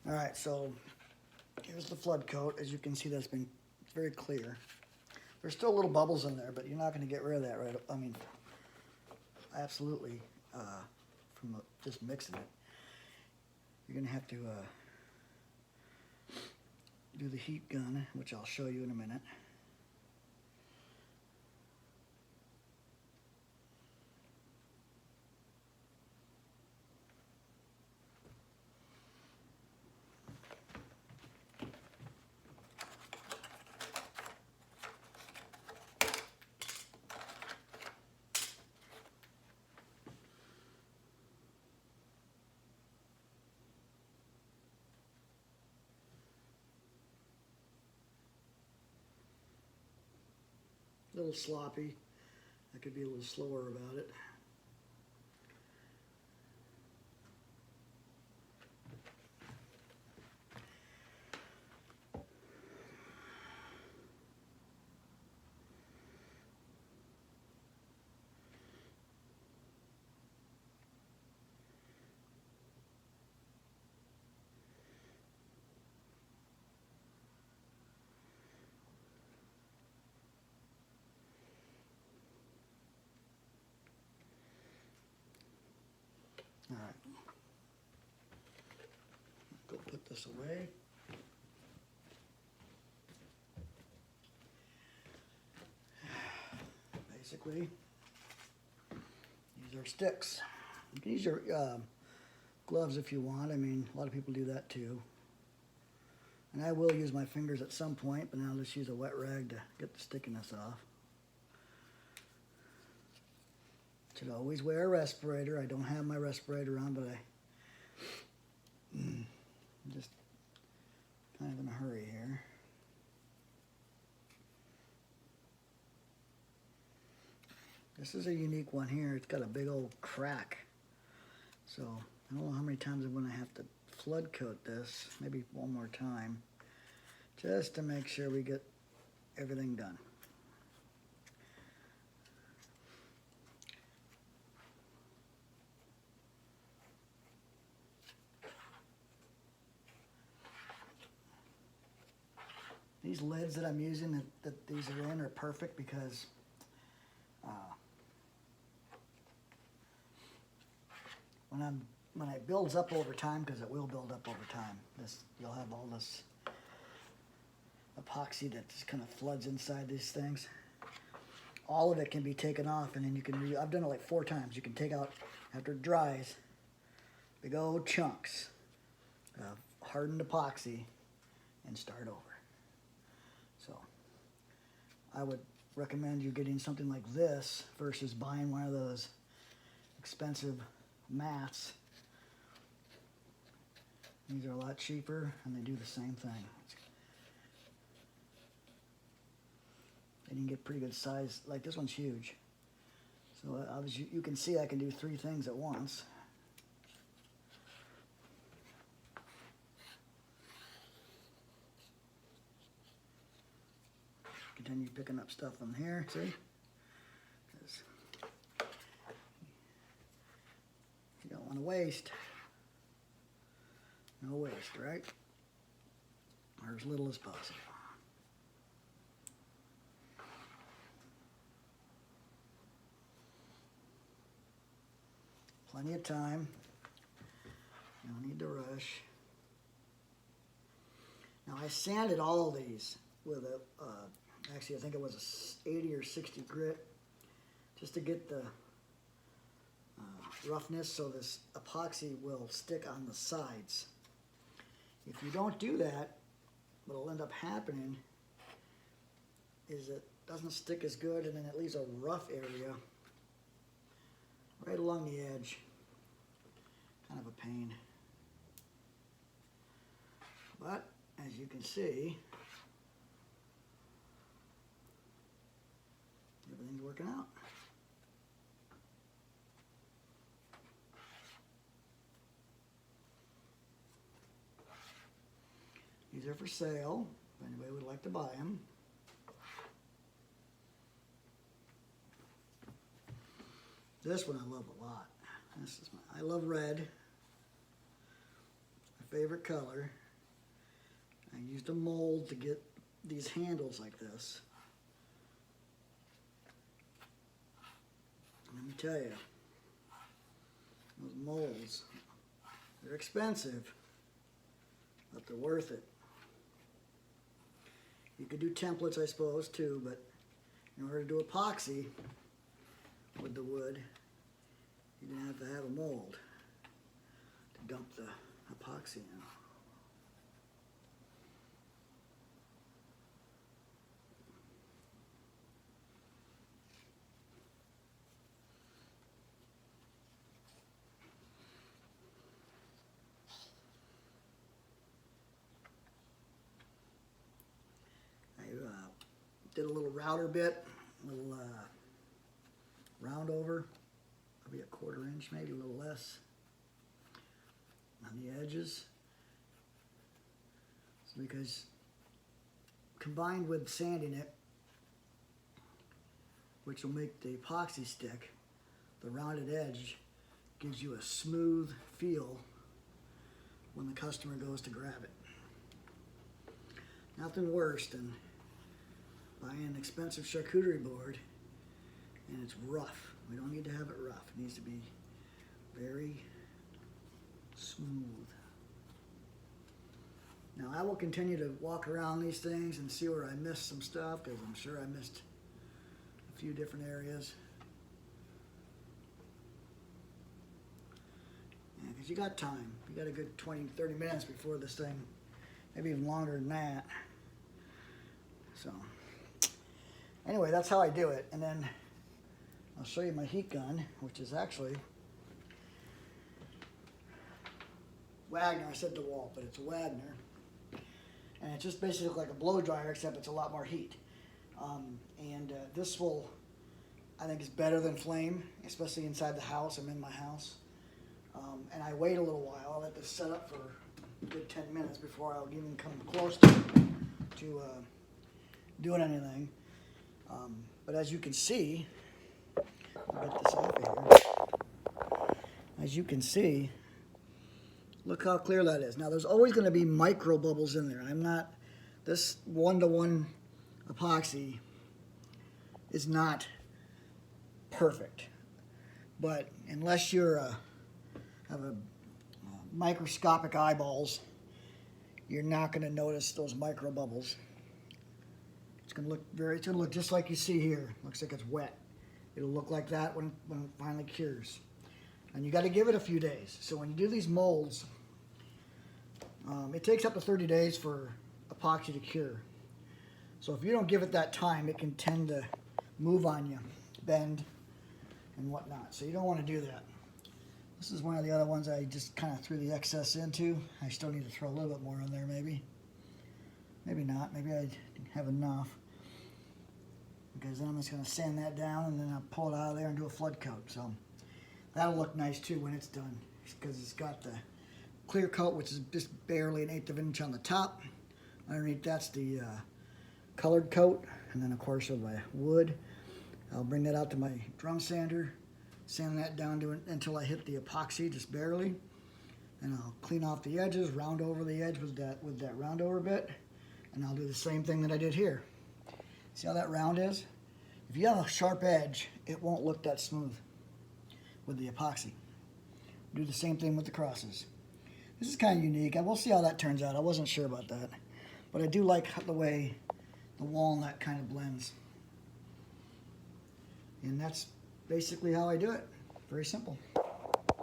All right, so here's the flood coat. As you can see, that's been very clear. There's still little bubbles in there, but you're not going to get rid of that, right? I mean, absolutely, from just mixing it. You're going to have to do the heat gun, which I'll show you in a minute. A little sloppy. I could be a little slower about it. All right. Go put this away. Basically, these are sticks. You can use your gloves if you want. I mean, a lot of people do that too. And I will use my fingers at some point, but now I'll just use a wet rag to get the stickiness off. Should always wear a respirator. I don't have my respirator on, but I'm just kind of in a hurry here. This is a unique one here. It's got a big old crack. So I don't know how many times I'm going to have to flood coat this. Maybe one more time, just to make sure we get everything done. These lids that I'm using, that these are in, are perfect because when it builds up over time, because it will build up over time, you'll have all this epoxy that just kind of floods inside these things. All of it can be taken off, and then you can I've done it like 4 times. You can take out, after it dries, big old chunks of hardened epoxy and start over. So I would recommend you getting something like this versus buying one of those expensive mats. These are a lot cheaper and they do the same thing. And you can get pretty good size. Like this one's huge. So you can see I can do 3 things at once. Continue picking up stuff from here, see? You don't want to waste. No waste, right? Or as little as possible. Plenty of time. No need to rush. Now I sanded all of these with a, actually I think it was a 80 or 60 grit, just to get the roughness so this epoxy will stick on the sides. If you don't do that, what'll end up happening is it doesn't stick as good, and then it leaves a rough area right along the edge. Kind of a pain. But as you can see, everything's working out. These are for sale, if anybody would like to buy them. This one I love a lot. I love red, my favorite color. I used a mold to get these handles like this. Let me tell you, those molds, they're expensive, but they're worth it. You could do templates, I suppose, too, but in order to do epoxy with the wood, you're going to have a mold to dump the epoxy in. Did a little router bit, a little round over, probably a 1/4 inch, maybe a little less on the edges. So because combined with sanding it, which will make the epoxy stick, the rounded edge gives you a smooth feel when the customer goes to grab it. Nothing worse than buying an expensive charcuterie board and it's rough. We don't need to have it rough. It needs to be very smooth. Now I will continue to walk around these things and see where I missed some stuff, because I'm sure I missed a few different areas. Yeah, because you got time. You got a good 20-30 minutes before this thing, maybe even longer than that. So anyway, that's how I do it. And then I'll show you my heat gun, which is actually Wagner. I said DeWalt, but it's a Wagner. And it just basically looks like a blow dryer, except it's a lot more heat. This will, I think, is better than flame, especially inside the house. I'm in my house. And I wait a little while. I'll let this set up for a good 10 minutes before I'll even come close to doing anything. But as you can see, I'll get this off of here. As you can see, look how clear that is. Now there's always going to be micro bubbles in there. This 1-to-1 epoxy is not perfect. But unless you have a microscopic eyeballs, you're not going to notice those micro bubbles. It's going to look just like you see here. Looks like it's wet. It'll look like that when it finally cures. And you got to give it a few days. So when you do these molds, it takes up to 30 days for epoxy to cure. So if you don't give it that time, it can tend to move on you, bend, and whatnot. So you don't want to do that. This is one of the other ones I just kind of threw the excess into. I still need to throw a little bit more in there, maybe. Maybe not. Maybe I have enough. Because then I'm just going to sand that down and then I'll pull it out of there and do a flood coat. So that'll look nice too when it's done, because it's got the clear coat, which is just barely 1/8 of an inch on the top. Underneath that's the colored coat, and then of course with my wood, I'll bring that out to my drum sander, sand that down to until I hit the epoxy just barely, and I'll clean off the edges, round over the edge with that round over bit, and I'll do the same thing that I did here. See how that round is? If you have a sharp edge, it won't look that smooth with the epoxy. Do the same thing with the crosses. This is kind of unique. I will see how that turns out. I wasn't sure about that. But I do like the way the walnut kind of blends. And that's basically how I do it. Very simple.